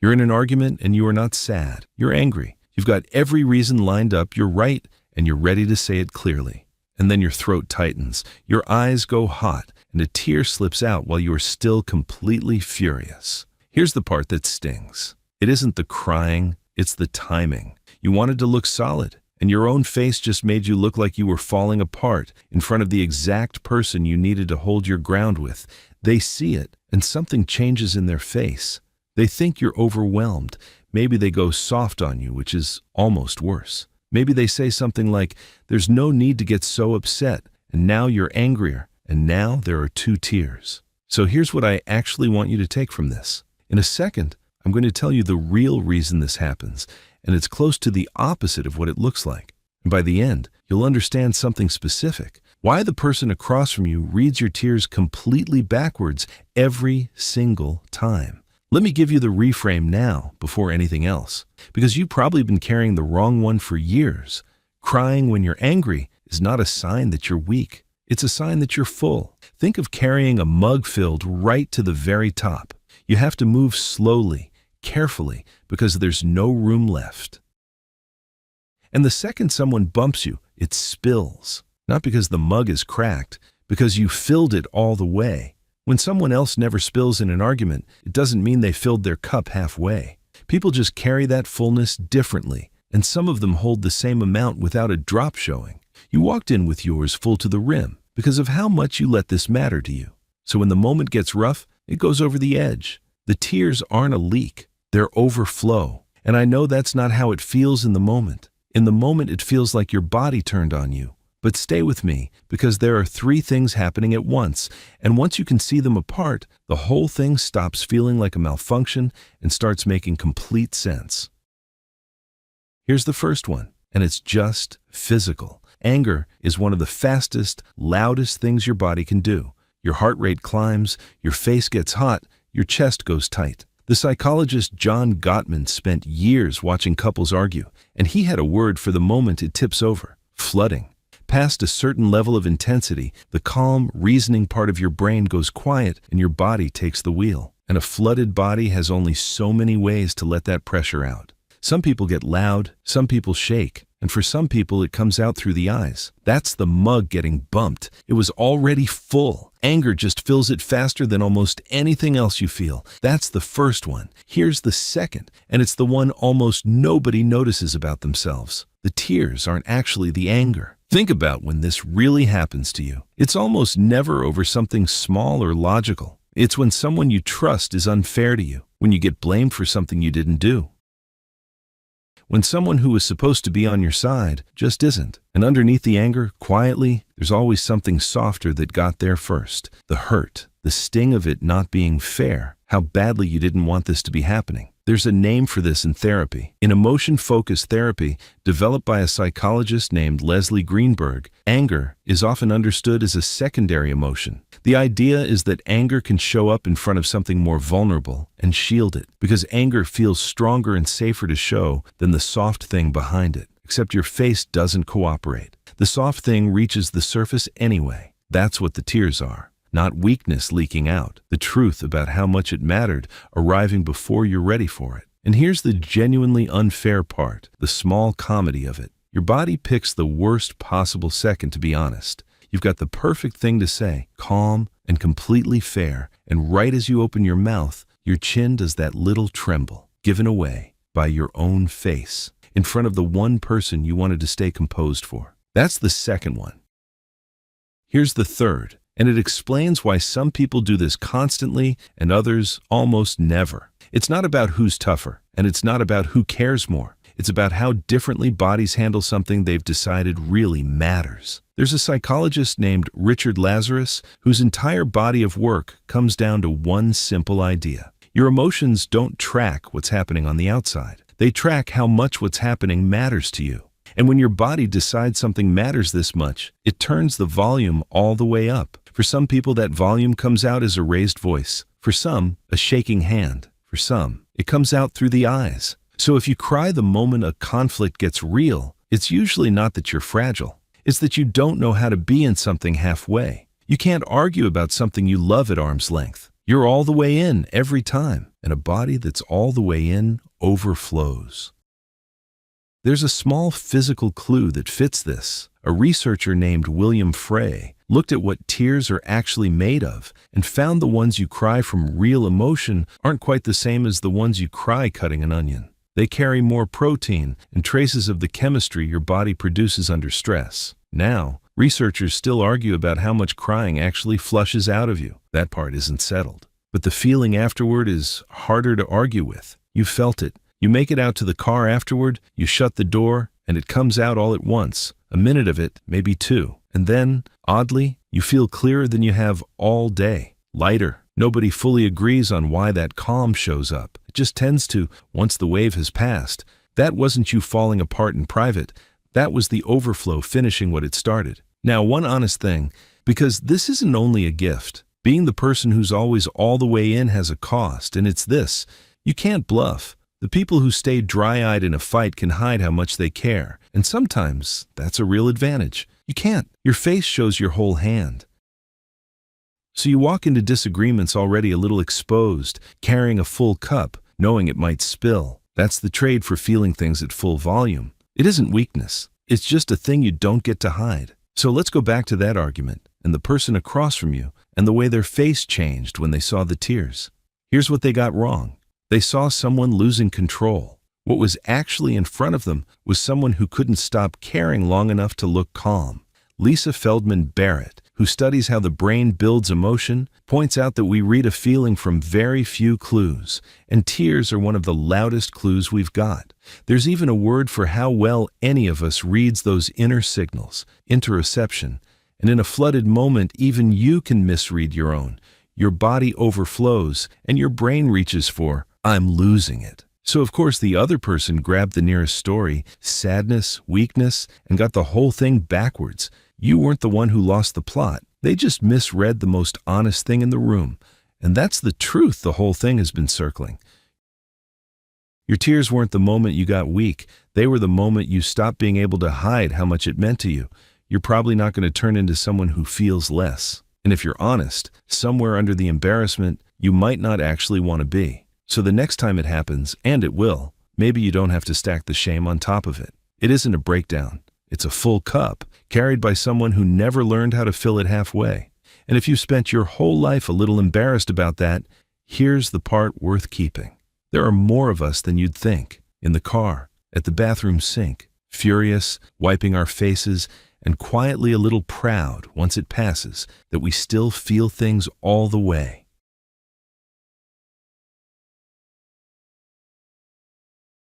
You're in an argument and you are not sad. You're angry. You've got every reason lined up. You're right, and you're ready to say it clearly. And then your throat tightens, your eyes go hot, and a tear slips out while you are still completely furious. Here's the part that stings. It isn't the crying, it's the timing. You wanted to look solid, and your own face just made you look like you were falling apart in front of the exact person you needed to hold your ground with. They see it, and something changes in their face. They think you're overwhelmed. Maybe they go soft on you, which is almost worse. Maybe they say something like, "There's no need to get so upset," and now you're angrier, and now there are two tears. So here's what I actually want you to take from this. In a second, I'm going to tell you the real reason this happens, and it's close to the opposite of what it looks like. And by the end, you'll understand something specific. Why the person across from you reads your tears completely backwards every single time. Let me give you the reframe now before anything else, because you've probably been carrying the wrong one for years. Crying when you're angry is not a sign that you're weak. It's a sign that you're full. Think of carrying a mug filled right to the very top. You have to move slowly, carefully, because there's no room left. And the second someone bumps you, it spills. Not because the mug is cracked, because you filled it all the way. When someone else never spills in an argument, it doesn't mean they filled their cup halfway. People just carry that fullness differently, and some of them hold the same amount without a drop showing. You walked in with yours full to the rim because of how much you let this matter to you. So when the moment gets rough, it goes over the edge. The tears aren't a leak, they're overflow. And I know that's not how it feels in the moment. In the moment, it feels like your body turned on you. But stay with me, because there are three things happening at once, and once you can see them apart, the whole thing stops feeling like a malfunction and starts making complete sense. Here's the first one, and it's just physical. Anger is one of the fastest, loudest things your body can do. Your heart rate climbs, your face gets hot, your chest goes tight. The psychologist John Gottman spent years watching couples argue, and he had a word for the moment it tips over: flooding. Past a certain level of intensity, the calm, reasoning part of your brain goes quiet and your body takes the wheel. And a flooded body has only so many ways to let that pressure out. Some people get loud, some people shake, and for some people it comes out through the eyes. That's the mug getting bumped. It was already full. Anger just fills it faster than almost anything else you feel. That's the first one. Here's the second, and it's the one almost nobody notices about themselves. The tears aren't actually the anger. Think about when this really happens to you. It's almost never over something small or logical. It's when someone you trust is unfair to you, when you get blamed for something you didn't do, when someone who was supposed to be on your side just isn't. And underneath the anger, quietly, there's always something softer that got there first. The hurt, the sting of it not being fair, how badly you didn't want this to be happening. There's a name for this in therapy. In emotion-focused therapy, developed by a psychologist named Leslie Greenberg, anger is often understood as a secondary emotion. The idea is that anger can show up in front of something more vulnerable and shield it, because anger feels stronger and safer to show than the soft thing behind it. Except your face doesn't cooperate. The soft thing reaches the surface anyway. That's what the tears are. Not weakness leaking out, the truth about how much it mattered arriving before you're ready for it. And here's the genuinely unfair part, the small comedy of it. Your body picks the worst possible second to be honest. You've got the perfect thing to say, calm and completely fair, and right as you open your mouth, your chin does that little tremble, given away by your own face, in front of the one person you wanted to stay composed for. That's the second one. Here's the third. And it explains why some people do this constantly and others almost never. It's not about who's tougher, and it's not about who cares more. It's about how differently bodies handle something they've decided really matters. There's a psychologist named Richard Lazarus whose entire body of work comes down to one simple idea. Your emotions don't track what's happening on the outside. They track how much what's happening matters to you. And when your body decides something matters this much, it turns the volume all the way up. For some people, that volume comes out as a raised voice. For some, a shaking hand. For some, it comes out through the eyes. So if you cry the moment a conflict gets real, it's usually not that you're fragile. It's that you don't know how to be in something halfway. You can't argue about something you love at arm's length. You're all the way in every time, and a body that's all the way in overflows. There's a small physical clue that fits this. A researcher named William Frey looked at what tears are actually made of and found the ones you cry from real emotion aren't quite the same as the ones you cry cutting an onion. They carry more protein and traces of the chemistry your body produces under stress. Now, researchers still argue about how much crying actually flushes out of you. That part isn't settled. But the feeling afterward is harder to argue with. You felt it. You make it out to the car afterward, you shut the door, and it comes out all at once. A minute of it, maybe two. And then, oddly, you feel clearer than you have all day. Lighter. Nobody fully agrees on why that calm shows up. It just tends to, once the wave has passed. That wasn't you falling apart in private. That was the overflow finishing what it started. Now, one honest thing, because this isn't only a gift. Being the person who's always all the way in has a cost, and it's this. You can't bluff. The people who stay dry-eyed in a fight can hide how much they care, and sometimes that's a real advantage. You can't. Your face shows your whole hand. So you walk into disagreements already a little exposed, carrying a full cup, knowing it might spill. That's the trade for feeling things at full volume. It isn't weakness. It's just a thing you don't get to hide. So let's go back to that argument, and the person across from you, and the way their face changed when they saw the tears. Here's what they got wrong. They saw someone losing control. What was actually in front of them was someone who couldn't stop caring long enough to look calm. Lisa Feldman Barrett, who studies how the brain builds emotion, points out that we read a feeling from very few clues, and tears are one of the loudest clues we've got. There's even a word for how well any of us reads those inner signals, interoception, and in a flooded moment, even you can misread your own. Your body overflows, and your brain reaches for, "I'm losing it." So of course the other person grabbed the nearest story, sadness, weakness, and got the whole thing backwards. You weren't the one who lost the plot. They just misread the most honest thing in the room. And that's the truth the whole thing has been circling. Your tears weren't the moment you got weak. They were the moment you stopped being able to hide how much it meant to you. You're probably not going to turn into someone who feels less. And if you're honest, somewhere under the embarrassment, you might not actually want to be. So the next time it happens, and it will, maybe you don't have to stack the shame on top of it. It isn't a breakdown. It's a full cup, carried by someone who never learned how to fill it halfway. And if you spent your whole life a little embarrassed about that, here's the part worth keeping. There are more of us than you'd think. In the car, at the bathroom sink, furious, wiping our faces, and quietly a little proud once it passes that we still feel things all the way.